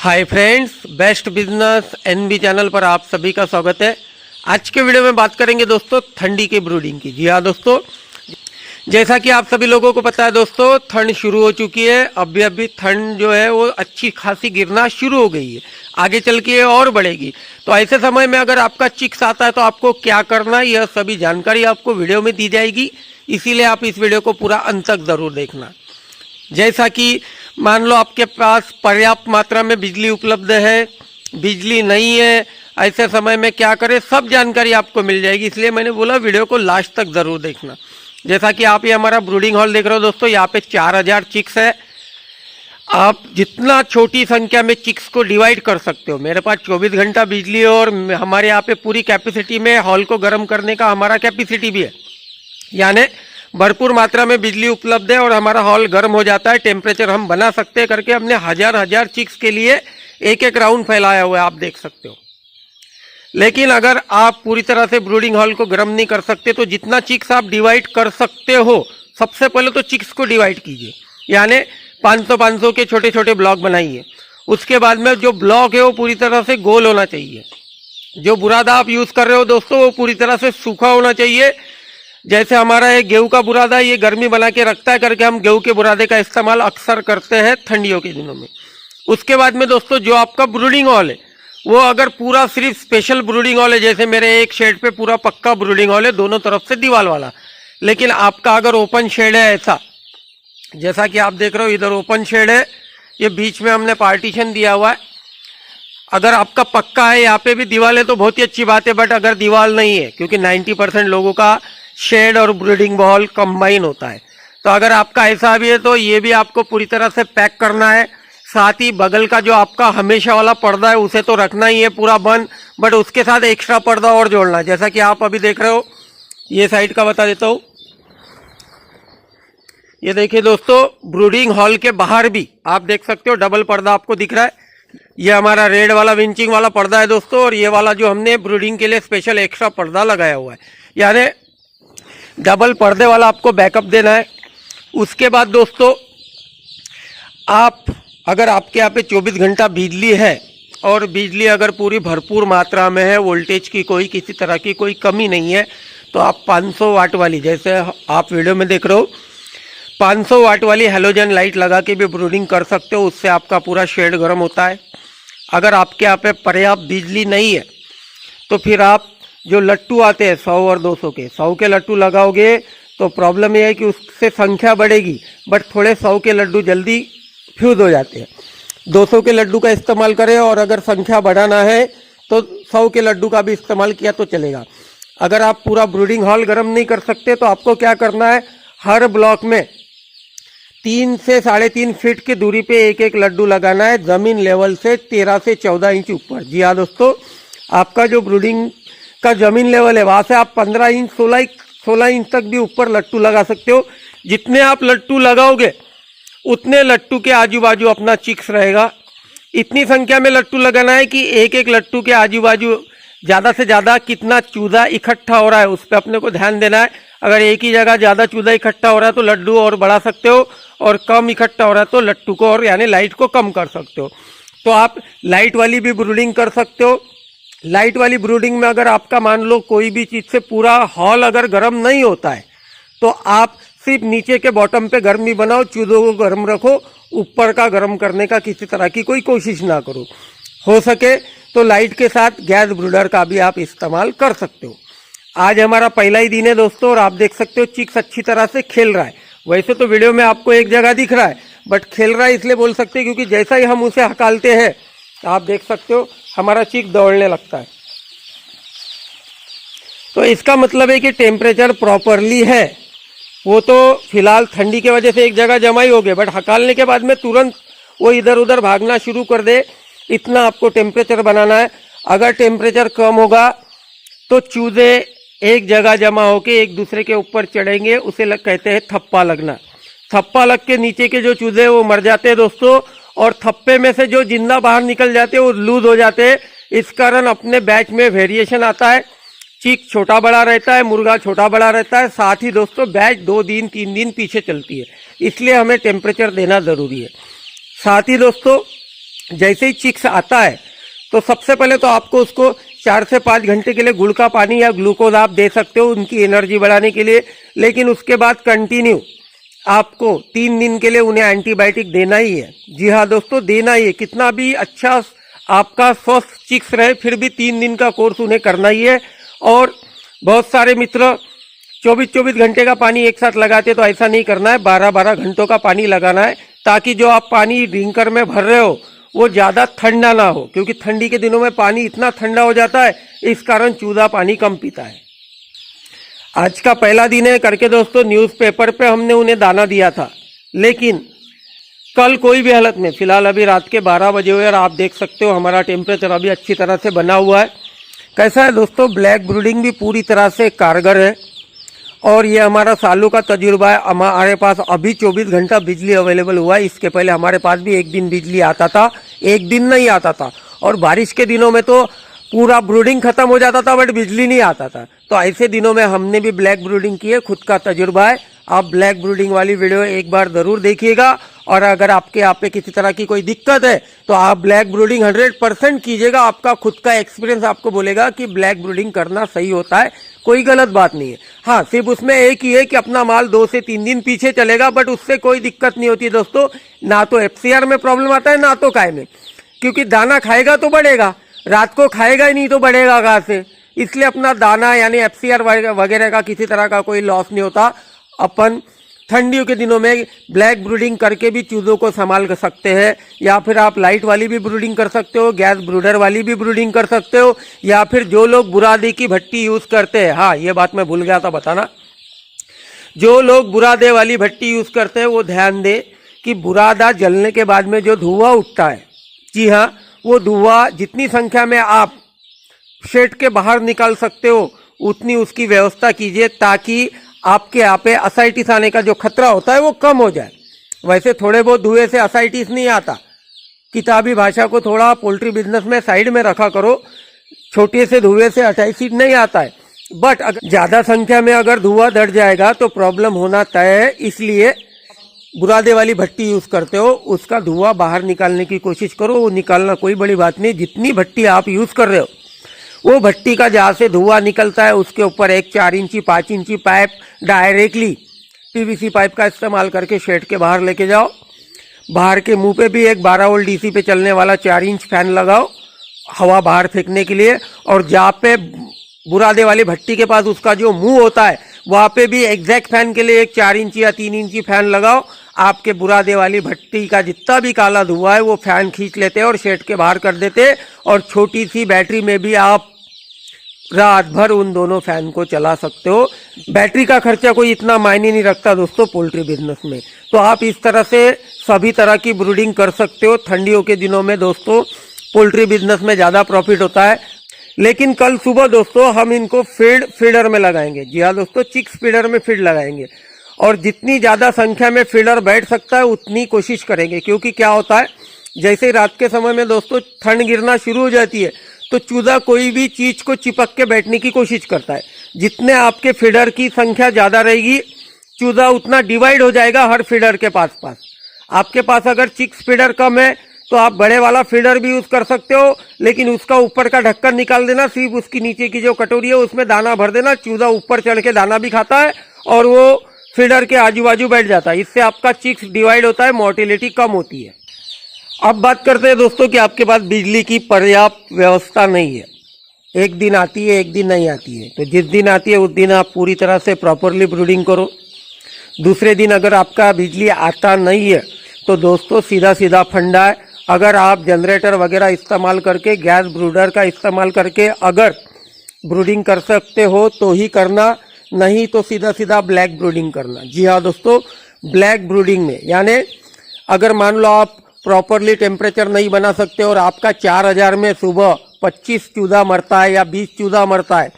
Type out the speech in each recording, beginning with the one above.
हाय friends, best business NB channel पर आप सभी का स्वागत है। आज के वीडियो में बात करेंगे दोस्तों ठंडी के ब्रूडिंग की। जी हाँ दोस्तों, जैसा कि आप सभी लोगों को पता है दोस्तों, ठंड शुरू हो चुकी है। अभी ठंड जो है वो अच्छी खासी गिरना शुरू हो गई है, आगे चल के और बढ़ेगी। तो ऐसे समय में अगर आपका चिक्स आता है तो आपको क्या करना है, यह सभी जानकारी आपको वीडियो में दी जाएगी। इसीलिए आप इस वीडियो को पूरा अंत तक जरूर देखना। जैसा कि मान लो आपके पास पर्याप्त मात्रा में बिजली उपलब्ध है, बिजली नहीं है, ऐसे समय में क्या करें, सब जानकारी आपको मिल जाएगी। इसलिए मैंने बोला वीडियो को लास्ट तक जरूर देखना। जैसा कि आप ये हमारा ब्रूडिंग हॉल देख रहे हो दोस्तों, यहाँ पे 4000 चिक्स है। आप जितना छोटी संख्या में चिक्स को डिवाइड कर सकते हो। मेरे पास 24 घंटा बिजली है और हमारे यहाँ पे पूरी कैपेसिटी में हॉल को गर्म करने का हमारा कैपेसिटी भी है, यानी भरपूर मात्रा में बिजली उपलब्ध है और हमारा हॉल गर्म हो जाता है। टेम्परेचर हम बना सकते हैं करके हमने हजार चिक्स के लिए एक एक राउंड फैलाया हुआ है, आप देख सकते हो। लेकिन अगर आप पूरी तरह से ब्रूडिंग हॉल को गर्म नहीं कर सकते तो जितना चिक्स आप डिवाइड कर सकते हो, सबसे पहले तो चिक्स को डिवाइड कीजिए, यानी 500 के छोटे छोटे ब्लॉक बनाइए। उसके बाद में जो ब्लॉक है वो पूरी तरह से गोल होना चाहिए। जो बुरादा आप यूज कर रहे हो दोस्तों वो पूरी तरह से सूखा होना चाहिए। जैसे हमारा एक गेहूं का बुरादा ये गर्मी बना के रखता है करके हम गेहूं के बुरादे का इस्तेमाल अक्सर करते हैं ठंडियों के दिनों में। उसके बाद में दोस्तों जो आपका ब्रूडिंग हॉल है वो अगर पूरा सिर्फ स्पेशल ब्रूडिंग हॉल है, जैसे मेरे एक शेड पे पूरा पक्का ब्रूडिंग हॉल है दोनों तरफ से दीवार वाला, लेकिन आपका अगर ओपन शेड है ऐसा, जैसा कि आप देख रहे हो इधर ओपन शेड है, ये बीच में हमने पार्टीशन दिया हुआ है। अगर आपका पक्का है, यहाँ पे भी दीवार है तो बहुत ही अच्छी बात है, बट अगर दीवार नहीं है, क्योंकि 90% लोगों का शेड और ब्रूडिंग हॉल कंबाइन होता है, तो अगर आपका ऐसा भी है तो ये भी आपको पूरी तरह से पैक करना है। साथ ही बगल का जो आपका हमेशा वाला पर्दा है उसे तो रखना ही है पूरा बंद, बट उसके साथ एक्स्ट्रा पर्दा और जोड़ना है। जैसा कि आप अभी देख रहे हो, ये साइड का बता देता हूँ। ये देखिए दोस्तों, ब्रूडिंग हॉल के बाहर भी आप देख सकते हो डबल पर्दा आपको दिख रहा है। ये हमारा रेड वाला विंचिंग वाला पर्दा है दोस्तों, और ये वाला जो हमने ब्रूडिंग के लिए स्पेशल एक्स्ट्रा पर्दा लगाया हुआ है, यानी डबल पर्दे वाला आपको बैकअप देना है। उसके बाद दोस्तों आप अगर आपके यहाँ पे 24 घंटा बिजली है और बिजली अगर पूरी भरपूर मात्रा में है, वोल्टेज की कोई किसी तरह की कोई कमी नहीं है, तो आप 500 वाट वाली, जैसे आप वीडियो में देख रहे हो, 500 वाट वाली हेलोजन लाइट लगा के भी ब्रूडिंग कर सकते हो। उससे आपका पूरा शेड गर्म होता है। अगर आपके यहाँ पे पर्याप्त बिजली नहीं है तो फिर आप जो लट्टू आते हैं 100 और 200 के, 100 के लट्टू लगाओगे तो प्रॉब्लम यह है कि उससे संख्या बढ़ेगी, बट थोड़े 100 के लड्डू जल्दी फ्यूज हो जाते हैं। 200 के लड्डू का इस्तेमाल करें, और अगर संख्या बढ़ाना है तो 100 के लड्डू का भी इस्तेमाल किया तो चलेगा। अगर आप पूरा ब्रूडिंग हॉल गर्म नहीं कर सकते तो आपको क्या करना है, हर ब्लॉक में 3 से 3.5 फीट की दूरी पे एक एक लड्डू लगाना है, जमीन लेवल से 13 से 14 इंच ऊपर। जी हाँ दोस्तों, आपका जो ब्रूडिंग का जमीन लेवल है वहां से आप 15 इंच 16 इंच तक भी ऊपर लट्टू लगा सकते हो। जितने आप लट्टू लगाओगे उतने लट्टू के आजू बाजू अपना चिक्स रहेगा। इतनी संख्या में लट्टू लगाना है कि एक एक लट्टू के आजू बाजू ज़्यादा से ज़्यादा कितना चूजा इकट्ठा हो रहा है उस पर अपने को ध्यान देना है। अगर एक ही जगह ज़्यादा चूजा इकट्ठा हो रहा है तो लड्डू और बढ़ा सकते हो, और कम इकट्ठा हो रहा है तो लट्टू को और यानी लाइट को कम कर सकते हो। तो आप लाइट वाली भी ब्रूडिंग कर सकते हो। लाइट वाली ब्रूडिंग में अगर आपका मान लो कोई भी चीज़ से पूरा हॉल अगर गर्म नहीं होता है तो आप सिर्फ नीचे के बॉटम पे गर्मी बनाओ, चूजों को गर्म रखो, ऊपर का गर्म करने का किसी तरह की कोई कोशिश ना करो। हो सके तो लाइट के साथ गैस ब्रूडर का भी आप इस्तेमाल कर सकते हो। आज हमारा पहला ही दिन है दोस्तों, और आप देख सकते हो चिक्स अच्छी तरह से खेल रहा है। वैसे तो वीडियो में आपको एक जगह दिख रहा है, बट खेल रहा है इसलिए बोल सकते हैं क्योंकि जैसा ही हम उसे हकालते हैं आप देख सकते हो हमारा चिक दौड़ने लगता है। तो इसका मतलब है कि टेम्परेचर प्रॉपरली है। वो तो फिलहाल ठंडी की वजह से एक जगह जमा ही हो गए, बट हकालने के बाद में तुरंत वो इधर उधर भागना शुरू कर दे, इतना आपको टेम्परेचर बनाना है। अगर टेम्परेचर कम होगा तो चूजे एक जगह जमा होके एक दूसरे के ऊपर चढ़ेंगे, उसे कहते हैं थप्पा लगना। थप्पा लग के नीचे के जो चूजे वो मर जाते हैं दोस्तों, और थप्पे में से जो जिंदा बाहर निकल जाते हैं वो लूज हो जाते हैं। इस कारण अपने बैच में वेरिएशन आता है, चिक छोटा बड़ा रहता है, मुर्गा छोटा बड़ा रहता है। साथ ही दोस्तों बैच 2 दिन 3 दिन पीछे चलती है, इसलिए हमें टेम्परेचर देना ज़रूरी है। साथ ही दोस्तों जैसे ही चिक्स आता है तो सबसे पहले तो आपको उसको 4 से 5 घंटे के लिए गुड़ का पानी या ग्लूकोज आप दे सकते हो उनकी एनर्जी बढ़ाने के लिए। लेकिन उसके बाद कंटिन्यू आपको 3 दिन के लिए उन्हें एंटीबायोटिक देना ही है। जी हाँ दोस्तों, देना ही है। कितना भी अच्छा आपका स्वस्थ चिक्स रहे फिर भी 3 दिन का कोर्स उन्हें करना ही है। और बहुत सारे मित्र 24-24 घंटे का पानी एक साथ लगाते, तो ऐसा नहीं करना है। 12-12 घंटों का पानी लगाना है, ताकि जो आप पानी ड्रिंकर में भर रहे हो वो ज़्यादा ठंडा ना हो, क्योंकि ठंडी के दिनों में पानी इतना ठंडा हो जाता है, इस कारण चूजा पानी कम पीता है। आज का पहला दिन है करके दोस्तों न्यूज़पेपर पे हमने उन्हें दाना दिया था, लेकिन कल कोई भी हालत में, फिलहाल अभी रात के 12 बजे हुए और आप देख सकते हो हमारा टेम्परेचर अभी अच्छी तरह से बना हुआ है। कैसा है दोस्तों, ब्लैक ब्रूडिंग भी पूरी तरह से कारगर है। और ये हमारा सालों का तजुर्बा है। हमारे पास अभी 24 घंटा बिजली अवेलेबल हुआ है। इसके पहले हमारे पास भी एक दिन बिजली आता था, एक दिन नहीं आता था। और बारिश के दिनों में तो पूरा ब्रूडिंग खत्म हो जाता था, बट बिजली नहीं आता था। तो ऐसे दिनों में हमने भी ब्लैक ब्रूडिंग की है, खुद का तजुर्बा है। आप ब्लैक ब्रूडिंग वाली वीडियो एक बार जरूर देखिएगा। और अगर आपके यहाँ पे किसी तरह की कोई दिक्कत है तो आप ब्लैक ब्रूडिंग 100% कीजिएगा। आपका खुद का एक्सपीरियंस आपको बोलेगा कि ब्लैक ब्रूडिंग करना सही होता है, कोई गलत बात नहीं है। हाँ, सिर्फ उसमें एक ही है कि अपना माल 2 से 3 दिन पीछे चलेगा, बट उससे कोई दिक्कत नहीं होती दोस्तों। ना तो FCR में प्रॉब्लम आता है, ना तो काय में, क्योंकि दाना खाएगा तो बढ़ेगा, रात को खाएगा ही नहीं तो बढ़ेगा कहाँ से। इसलिए अपना दाना यानी FCR वगैरह का किसी तरह का कोई लॉस नहीं होता। अपन ठंडियों के दिनों में ब्लैक ब्रूडिंग करके भी चूजों को संभाल सकते हैं, या फिर आप लाइट वाली भी ब्रूडिंग कर सकते हो, गैस ब्रूडर वाली भी ब्रूडिंग कर सकते हो, या फिर जो लोग बुरादे की भट्टी यूज करते हैं। हाँ, ये बात मैं भूल गया था बताना, जो लोग बुरादे वाली भट्टी यूज करते हैं वो ध्यान दे कि बुरादा जलने के बाद में जो धुआं उठता है, जी हाँ, वो धुआं जितनी संख्या में आप शेड के बाहर निकाल सकते हो उतनी उसकी व्यवस्था कीजिए, ताकि आपके यहाँ पे असाइटिस आने का जो खतरा होता है वो कम हो जाए। वैसे थोड़े बहुत धुएं से असाइटिस नहीं आता, किताबी भाषा को थोड़ा पोल्ट्री बिजनेस में साइड में रखा करो। छोटे से धुएं से असाइटिस नहीं आता है, बट अगर ज्यादा संख्या में अगर धुआं दड़ जाएगा तो प्रॉब्लम होना तय है। इसलिए बुरादे वाली भट्टी यूज करते हो, उसका धुआं बाहर निकालने की कोशिश करो। वो निकालना कोई बड़ी बात नहीं। जितनी भट्टी आप यूज कर रहे हो वो भट्टी का जहाँ से धुआं निकलता है उसके ऊपर एक 4 इंची 5 इंची पाइप डायरेक्टली PVC पाइप का इस्तेमाल करके शेड के बाहर लेके जाओ। बाहर के मुंह पे भी एक 12 वोल्ट DC पे चलने वाला 4 इंच फैन लगाओ हवा बाहर फेंकने के लिए। और जहाँ पे बुरादे वाली भट्टी के पास उसका जो मुंह होता है वहाँ पे भी एग्जैक्ट फैन के लिए एक 4 इंची या 3 इंची फैन लगाओ। आपके बुरादे वाली भट्टी का जितना भी काला धुआं है वो फैन खींच लेते हैं और शेड के बाहर कर देते। और छोटी सी बैटरी में भी आप रात भर उन दोनों फैन को चला सकते हो। बैटरी का खर्चा कोई इतना मायने नहीं रखता दोस्तों पोल्ट्री बिजनेस में। तो आप इस तरह से सभी तरह की ब्रूडिंग कर सकते हो। ठंडियों के दिनों में दोस्तों पोल्ट्री बिजनेस में ज़्यादा प्रॉफिट होता है। लेकिन कल सुबह दोस्तों हम इनको फीडर में लगाएंगे। जी हाँ दोस्तों, चिक्स फीडर में फीड लगाएंगे। और जितनी ज़्यादा संख्या में फीडर बैठ सकता है उतनी कोशिश करेंगे, क्योंकि क्या होता है, जैसे रात के समय में दोस्तों ठंड गिरना शुरू हो जाती है तो चूजा कोई भी चीज को चिपक के बैठने की कोशिश करता है। जितने आपके फीडर की संख्या ज्यादा रहेगी चूजा उतना डिवाइड हो जाएगा हर फीडर के पास। आपके पास अगर चिक्स फीडर कम है तो आप बड़े वाला फीडर भी यूज कर सकते हो, लेकिन उसका ऊपर का ढक्कन निकाल देना, सिर्फ उसकी नीचे की जो कटोरी है उसमें दाना भर देना। चूजा ऊपर चढ़ के दाना भी खाता है और वो फीडर के आजू बाजू बैठ जाता है। इससे आपका चिक्स डिवाइड होता है, मोर्टेलिटी कम होती है। अब बात करते हैं दोस्तों कि आपके पास बिजली की पर्याप्त व्यवस्था नहीं है। एक दिन आती है, एक दिन नहीं आती है। तो जिस दिन आती है उस दिन आप पूरी तरह से प्रॉपरली ब्रूडिंग करो। दूसरे दिन अगर आपका बिजली आता नहीं है तो दोस्तों सीधा सीधा फंडा है। अगर आप जनरेटर वगैरह इस्तेमाल करके, गैस ब्रूडर का इस्तेमाल करके अगर ब्रूडिंग कर सकते हो तो ही करना, नहीं तो सीधा सीधा ब्लैक ब्रूडिंग करना। जी हाँ दोस्तों, ब्लैक ब्रूडिंग में यानी अगर मान लो आप प्रॉपरली टेम्परेचर नहीं बना सकते और आपका 4000 में सुबह 25 चूजा मरता है या 20 चूजा मरता है,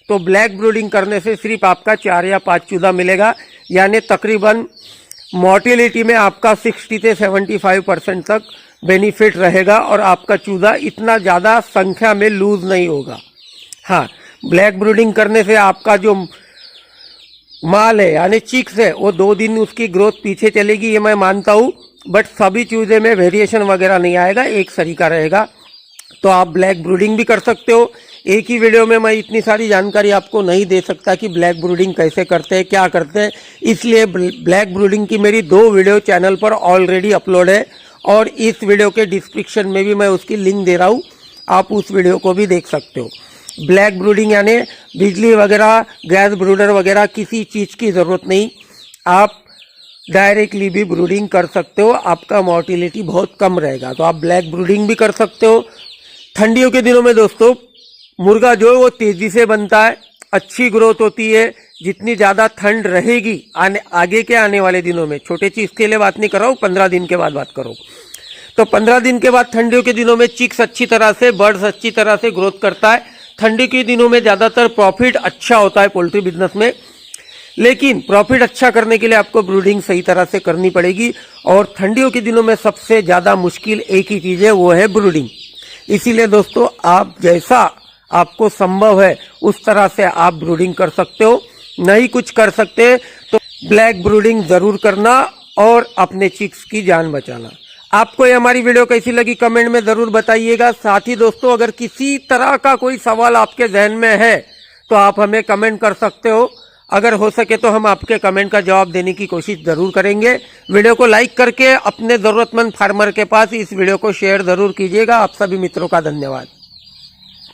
तो ब्लैक ब्रूडिंग करने से सिर्फ आपका 4 या 5 चूजा मिलेगा। यानी तकरीबन मोर्टेलिटी में आपका 60 से 75% तक बेनिफिट रहेगा और आपका चूजा इतना ज़्यादा संख्या में लूज नहीं होगा। हाँ, ब्लैक ब्रूडिंग करने से आपका जो माल है यानी चिक्स है वो 2 दिन उसकी ग्रोथ पीछे चलेगी, ये मैं मानता हूँ। बट सभी चूजे में वेरिएशन वगैरह नहीं आएगा, एक तरीका रहेगा। तो आप ब्लैक ब्रूडिंग भी कर सकते हो। एक ही वीडियो में मैं इतनी सारी जानकारी आपको नहीं दे सकता कि ब्लैक ब्रूडिंग कैसे करते हैं, क्या करते हैं, इसलिए ब्लैक ब्रूडिंग की मेरी 2 वीडियो चैनल पर ऑलरेडी अपलोड है और इस वीडियो के डिस्क्रिप्शन में भी मैं उसकी लिंक दे रहा हूँ, आप उस वीडियो को भी देख सकते हो। ब्लैक ब्रूडिंग यानी बिजली वगैरह, गैस ब्रूडर वगैरह किसी चीज़ की ज़रूरत नहीं, आप डायरेक्टली भी ब्रूडिंग कर सकते हो, आपका मोर्टिलिटी बहुत कम रहेगा। तो आप ब्लैक ब्रूडिंग भी कर सकते हो। ठंडियों के दिनों में दोस्तों मुर्गा जो है वो तेज़ी से बनता है, अच्छी ग्रोथ होती है। जितनी ज़्यादा ठंड रहेगी आगे के आने वाले दिनों में, छोटे चीज़ के लिए बात नहीं कर रहा हूँ, 15 दिन के बाद बात करो, तो 15 दिन के बाद ठंडियों के दिनों में चिक्स अच्छी तरह से, बर्ड्स अच्छी तरह से ग्रोथ करता है। ठंडी के दिनों में ज़्यादातर प्रॉफिट अच्छा होता है पोल्ट्री बिजनेस में, लेकिन प्रॉफिट अच्छा करने के लिए आपको ब्रूडिंग सही तरह से करनी पड़ेगी। और ठंडियों के दिनों में सबसे ज़्यादा मुश्किल एक ही चीज़ है, वो है ब्रूडिंग। इसीलिए दोस्तों आप जैसा आपको संभव है उस तरह से आप ब्रूडिंग कर सकते हो। नहीं कुछ कर सकते तो ब्लैक ब्रूडिंग ज़रूर करना और अपने चिक्स की जान बचाना। आपको ये हमारी वीडियो कैसी लगी कमेंट में ज़रूर बताइएगा। साथ ही दोस्तों अगर किसी तरह का कोई सवाल आपके जहन में है तो आप हमें कमेंट कर सकते हो, अगर हो सके तो हम आपके कमेंट का जवाब देने की कोशिश ज़रूर करेंगे। वीडियो को लाइक करके अपने ज़रूरतमंद फार्मर के पास इस वीडियो को शेयर ज़रूर कीजिएगा। आप सभी मित्रों का धन्यवाद।